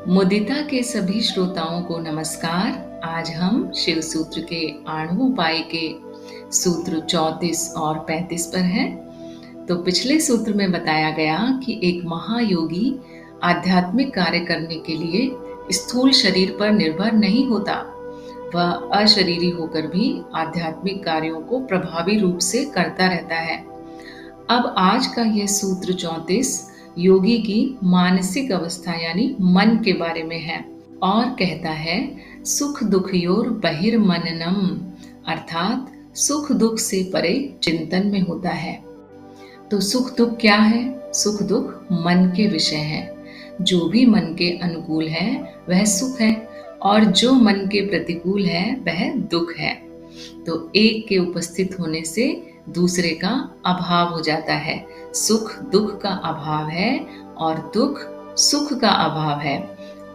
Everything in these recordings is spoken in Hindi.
मुदिता के सभी श्रोताओं को नमस्कार। आज हम शिव सूत्र के आणुउपाय के सूत्र 34 और 35 पर हैं। तो पिछले सूत्र में बताया गया कि एक महायोगी आध्यात्मिक कार्य करने के लिए स्थूल शरीर पर निर्भर नहीं होता। वह अशरीरी होकर भी आध्यात्मिक कार्यों को प्रभावी रूप से करता रहता है। अब आज का यह सूत्र 34 योगी की मानसिक अवस्था यानी मन के बारे में है और कहता है सुख दुखयोर बहिर्मननम, अर्थात सुख दुख से परे चिंतन में होता है। तो सुख दुख क्या है? सुख दुख मन के विषय है। जो भी मन के अनुकूल है वह सुख है और जो मन के प्रतिकूल है वह दुख है। तो एक के उपस्थित होने से दूसरे का अभाव हो जाता है। सुख दुख का अभाव है और दुख सुख का अभाव है।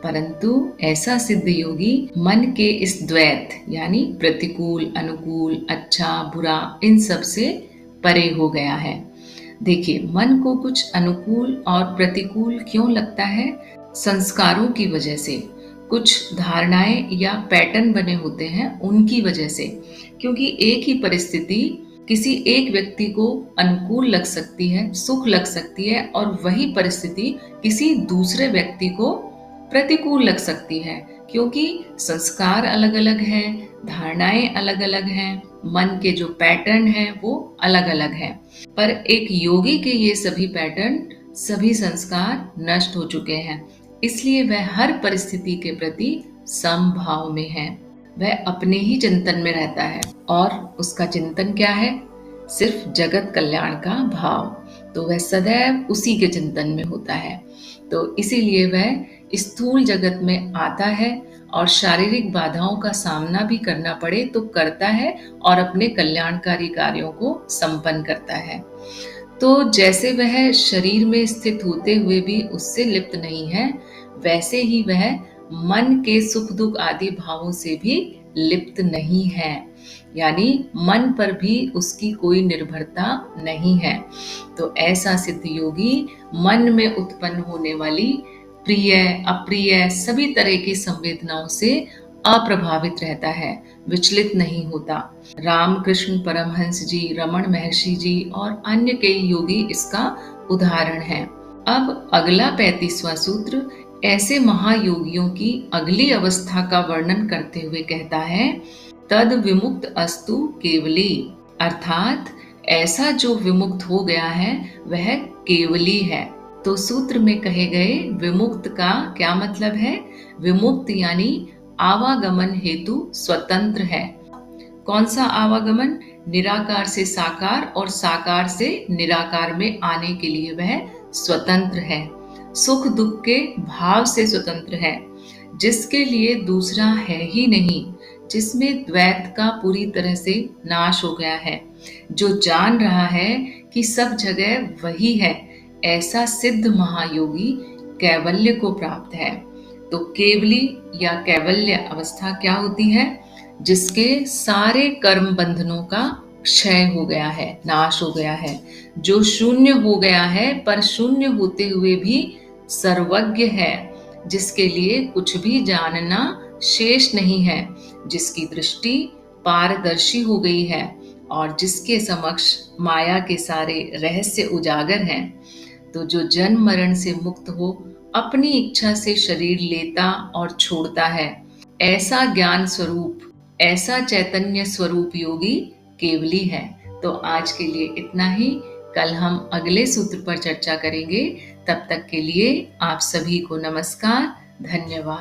परंतु ऐसा सिद्ध योगी मन के इस द्वैत यानी प्रतिकूल अनुकूल अच्छा बुरा इन सब से परे हो गया है। देखिए, मन को कुछ अनुकूल और प्रतिकूल क्यों लगता है? संस्कारों की वजह से, कुछ धारणाएं या पैटर्न बने होते हैं उनकी वजह से। क्योंकि एक ही परिस्थिति किसी एक व्यक्ति को अनुकूल लग सकती है, सुख लग सकती है, और वही परिस्थिति किसी दूसरे व्यक्ति को प्रतिकूल लग सकती है। क्योंकि संस्कार अलग अलग हैं, धारणाएं अलग अलग हैं, मन के जो पैटर्न हैं वो अलग अलग हैं। पर एक योगी के ये सभी पैटर्न, सभी संस्कार नष्ट हो चुके हैं। इसलिए वह हर परिस्थिति के प्रति समभाव में है। वह अपने ही चिंतन में रहता है और उसका चिंतन क्या है? सिर्फ जगत कल्याण का भाव। तो वह सदैव उसी के चिंतन में होता है। तो इसीलिए वह स्थूल जगत में आता है और शारीरिक बाधाओं का सामना भी करना पड़े तो करता है और अपने कल्याणकारी कार्यों को संपन्न करता है। तो जैसे वह शरीर में स्थित होते हुए भी उससे लिप्त नहीं है, वैसे ही वह मन के सुख दुख आदि भावों से भी लिप्त नहीं है। यानी मन पर भी उसकी कोई निर्भरता नहीं है। तो ऐसा सिद्ध योगी मन में उत्पन्न होने वाली प्रिय अप्रिय सभी तरह की संवेदनाओं से अप्रभावित रहता है, विचलित नहीं होता। रामकृष्ण परमहंस जी, रमण महर्षि जी और अन्य कई योगी इसका उदाहरण हैं। अब अगला 35वां सूत्र ऐसे महायोगियों की अगली अवस्था का वर्णन करते हुए कहता है तद विमुक्त अस्तु केवली, अर्थात ऐसा जो विमुक्त हो गया है वह केवली है। तो सूत्र में कहे गए विमुक्त का क्या मतलब है? विमुक्त यानी आवागमन हेतु स्वतंत्र है। कौन सा आवागमन? निराकार से साकार और साकार से निराकार में आने के लिए वह स्वतंत्र है। सुख दुख के भाव से स्वतंत्र है, जिसके लिए दूसरा है ही नहीं, जिसमें द्वैत का पूरी तरह से नाश हो गया है, जो जान रहा है कि सब जगह वही है। ऐसा सिद्ध महायोगी कैवल्य को प्राप्त है। तो केवली या कैवल्य अवस्था क्या होती है? जिसके सारे कर्म बंधनों का क्षय हो गया है, नाश हो गया है, जो शून्य हो गया है पर शून्य होते हुए भी सर्वज्ञ है, जिसके लिए कुछ भी जानना शेष नहीं है, जिसकी दृष्टि पारदर्शी हो गई है और जिसके समक्ष माया के सारे रहस्य उजागर हैं। तो जो जन्म मरण से मुक्त हो अपनी इच्छा से शरीर लेता और छोड़ता है, ऐसा ज्ञान स्वरूप, ऐसा चैतन्य स्वरूप योगी केवली है। तो आज के लिए इतना ही। कल हम अगले सूत्र पर चर्चा करेंगे। तब तक के लिए आप सभी को नमस्कार, धन्यवाद।